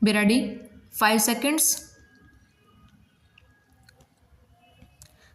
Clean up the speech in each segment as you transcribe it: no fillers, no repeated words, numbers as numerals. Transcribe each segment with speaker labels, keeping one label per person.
Speaker 1: Be ready. 5 seconds.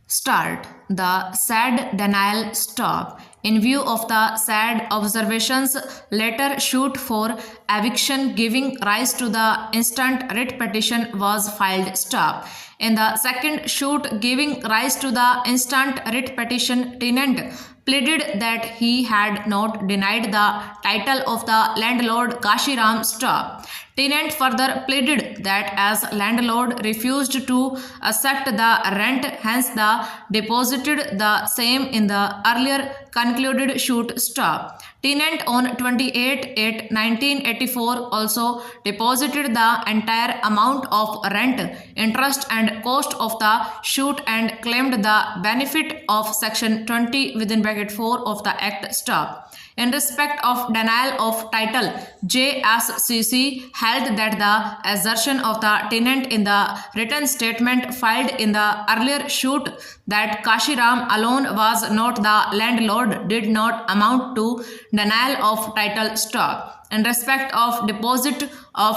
Speaker 1: Start. The sad denial stop. In view of the sad observations, later suit for eviction giving rise to the instant writ petition was filed stop. In the second suit giving rise to the instant writ petition, tenant pleaded that he had not denied the title of the landlord Kashiram stop. Tenant further pleaded that as landlord refused to accept the rent, hence the deposited the same in the earlier concluded suit stop. Tenant on 28/8/1984 also deposited the entire amount of rent, interest and cost of the suit and claimed the benefit of section 20 within bracket 4 of the act stop. In respect of denial of title, JSCC held that the assertion of the tenant in the written statement filed in the earlier suit that Kashiram alone was not the landlord did not amount to denial of title stop. In respect of deposit of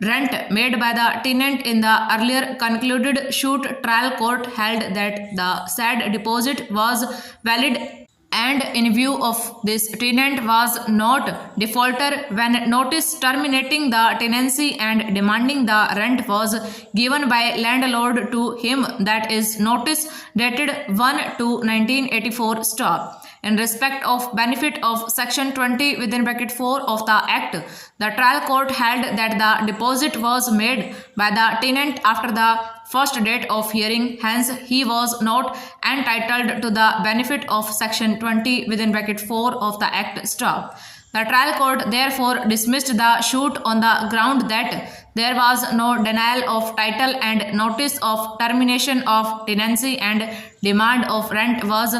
Speaker 1: rent made by the tenant in the earlier concluded suit, trial court held that the said deposit was valid and in view of this tenant was not defaulter when notice terminating the tenancy and demanding the rent was given by landlord to him, that is notice dated 1/2/1984 stop. In respect of benefit of section 20 within bracket 4 of the act, the trial court held that the deposit was made by the tenant after the first date of hearing, hence he was not entitled to the benefit of section 20 within bracket 4 of the act stop. The trial court therefore dismissed the suit on the ground that there was no denial of title and notice of termination of tenancy and demand of rent was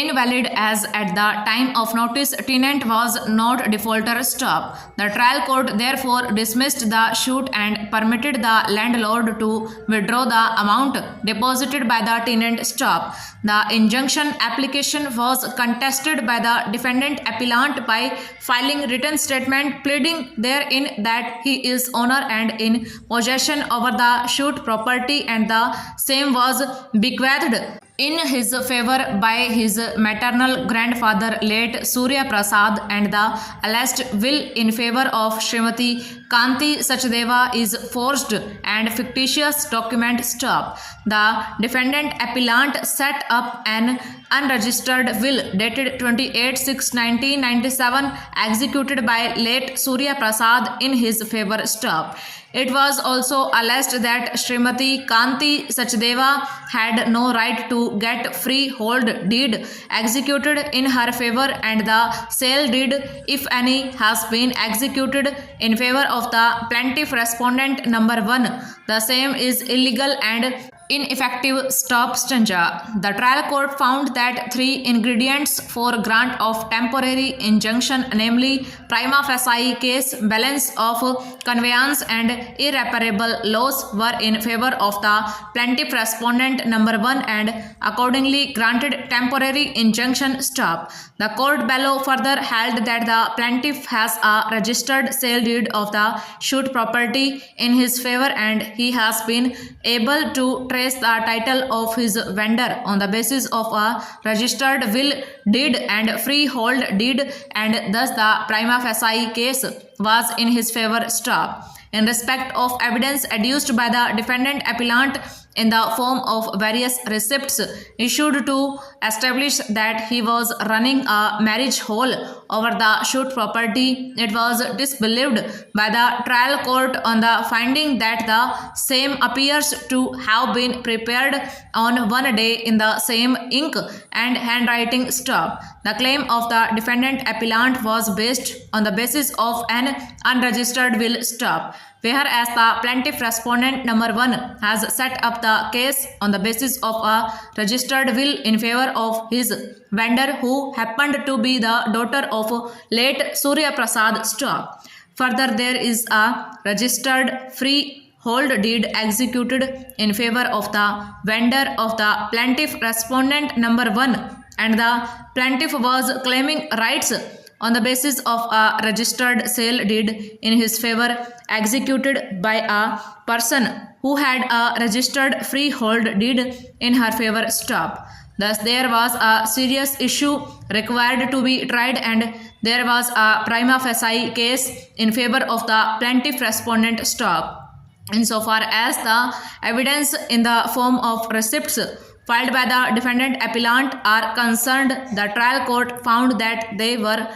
Speaker 1: invalid as at the time of notice tenant was not defaulter stop. The trial court therefore dismissed the suit and permitted the landlord to withdraw the amount deposited by the tenant stop. The injunction application was contested by the defendant appellant by filing written statement pleading therein that he is owner and in possession over the suit property and the same was bequeathed in his favor by his maternal grandfather late Surya Prasad, and the alleged will in favor of Srimati Kanti Sachdeva is forged and fictitious document stop. The defendant appellant set up an unregistered will dated 28/6/1997 executed by late Surya Prasad in his favor stop. It was also alleged that Srimati Kanti Sachdeva had no right to get freehold deed executed in her favor, and the sale deed, if any, has been executed in favor of the plaintiff respondent number 1. The same is illegal and ineffective stop stanja. The trial court found that 3 ingredients for grant of temporary injunction, namely prima facie case, balance of conveyance and irreparable loss, were in favor of the plaintiff respondent number 1 and accordingly granted temporary injunction stop. The court below further held that the plaintiff has a registered sale deed of the suit property in his favor and he has been able to trace the title of his vendor on the basis of a registered will deed and freehold deed, and thus the prima facie case was in his favor stop. In respect of evidence adduced by the defendant appellant in the form of various receipts issued to establish that he was running a marriage hall over the suit property, it was disbelieved by the trial court on the finding that the same appears to have been prepared on one day in the same ink and handwriting stop. The claim of the defendant appellant was based on the basis of an unregistered will stop, whereas the plaintiff respondent number 1 has set up the case on the basis of a registered will in favor of his vendor, who happened to be the daughter of late Surya Prasad stop. Further, there is a registered freehold deed executed in favor of the vendor of the plaintiff respondent number 1, and the plaintiff was claiming rights on the basis of a registered sale deed in his favor executed by a person who had a registered freehold deed in her favor stop. Thus, there was a serious issue required to be tried, and there was a prima facie case in favor of the plaintiff respondent stop. Insofar as the evidence in the form of receipts filed by the defendant appellant are concerned, the trial court found that they were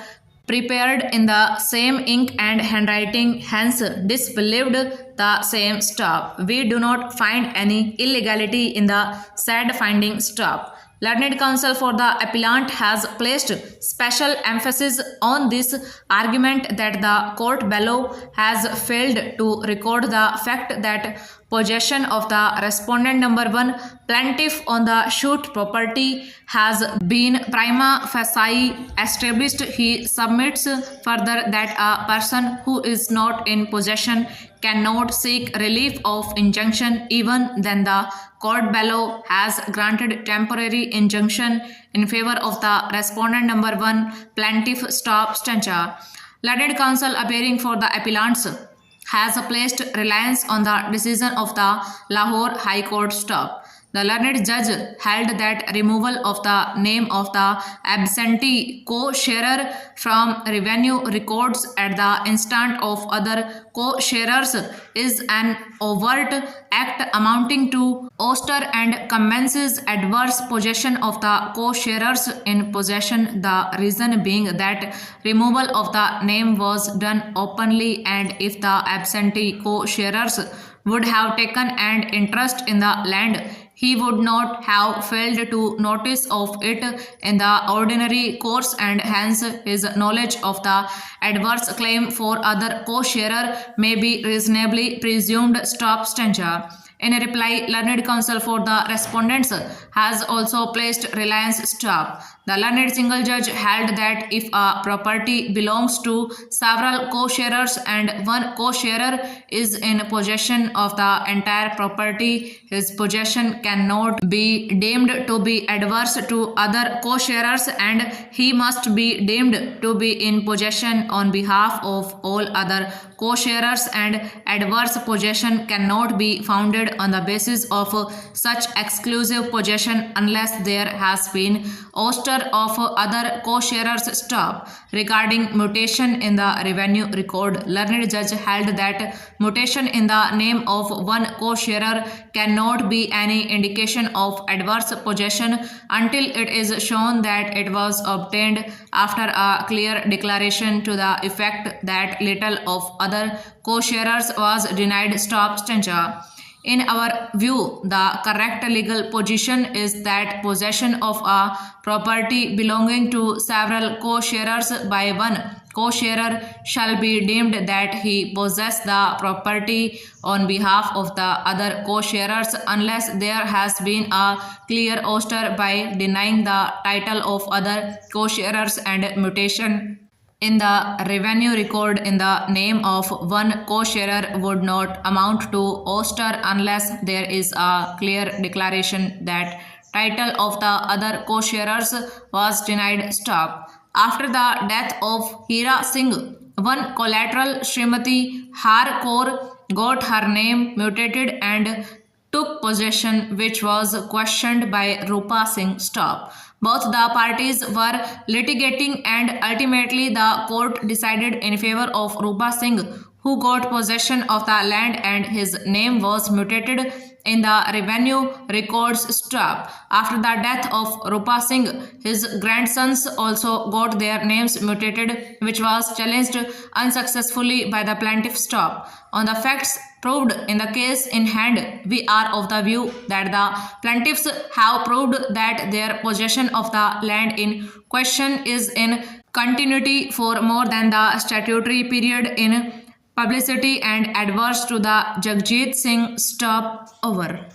Speaker 1: prepared in the same ink and handwriting, hence disbelieved the same stop. We do not find any illegality in the said finding stop. Learned counsel for the appellant has placed special emphasis on this argument that the court below has failed to record the fact that possession of the respondent number 1 plaintiff on the suit property has been prima facie established. He submits further that a person who is not in possession cannot seek relief of injunction even then the court below has granted temporary injunction in favor of the respondent number 1 plaintiff stop stancha. Learned counsel appearing for the appellants has placed reliance on the decision of the Lahore High Court stop. The learned judge held that removal of the name of the absentee co-sharer from revenue records at the instant of other co-sharers is an overt act amounting to ouster and commences adverse possession of the co-sharers in possession, the reason being that removal of the name was done openly, and if the absentee co-sharers would have taken an interest in the land, he would not have failed to notice of it in the ordinary course, and hence his knowledge of the adverse claim for other co-sharer may be reasonably presumed stop stancha. In a reply, learned counsel for the respondents has also placed reliance stop. The learned single judge held that if a property belongs to several co-sharers and one co-sharer is in possession of the entire property, his possession cannot be deemed to be adverse to other co-sharers, and he must be deemed to be in possession on behalf of all other co-sharers, and adverse possession cannot be founded on the basis of such exclusive possession unless there has been ouster of other co-sharers stop. Regarding mutation in the revenue record, learned judge held that mutation in the name of one co-sharer cannot be any indication of adverse possession until it is shown that it was obtained after a clear declaration to the effect that little of other co-sharers was denied stop stancha. In our view, the correct legal position is that possession of a property belonging to several co-sharers by one co-sharer shall be deemed that he possesses the property on behalf of the other co-sharers unless there has been a clear ouster by denying the title of other co-sharers, and mutation in the revenue record in the name of one co-sharer would not amount to ouster unless there is a clear declaration that title of the other co-sharers was denied stop. After the death of Hira Singh, one collateral Srimati Har Kaur got her name mutated and took possession, which was questioned by Rupa Singh stop. Both the parties were litigating, and ultimately the court decided in favor of Rupa Singh, who got possession of the land and his name was mutated in the revenue records stop. After the death of Rupa Singh, his grandsons also got their names mutated, which was challenged unsuccessfully by the plaintiff stop. On the facts proved in the case in hand, we are of the view that the plaintiffs have proved that their possession of the land in question is in continuity for more than the statutory period in publicity and adverse to the Jagjit Singh stop over.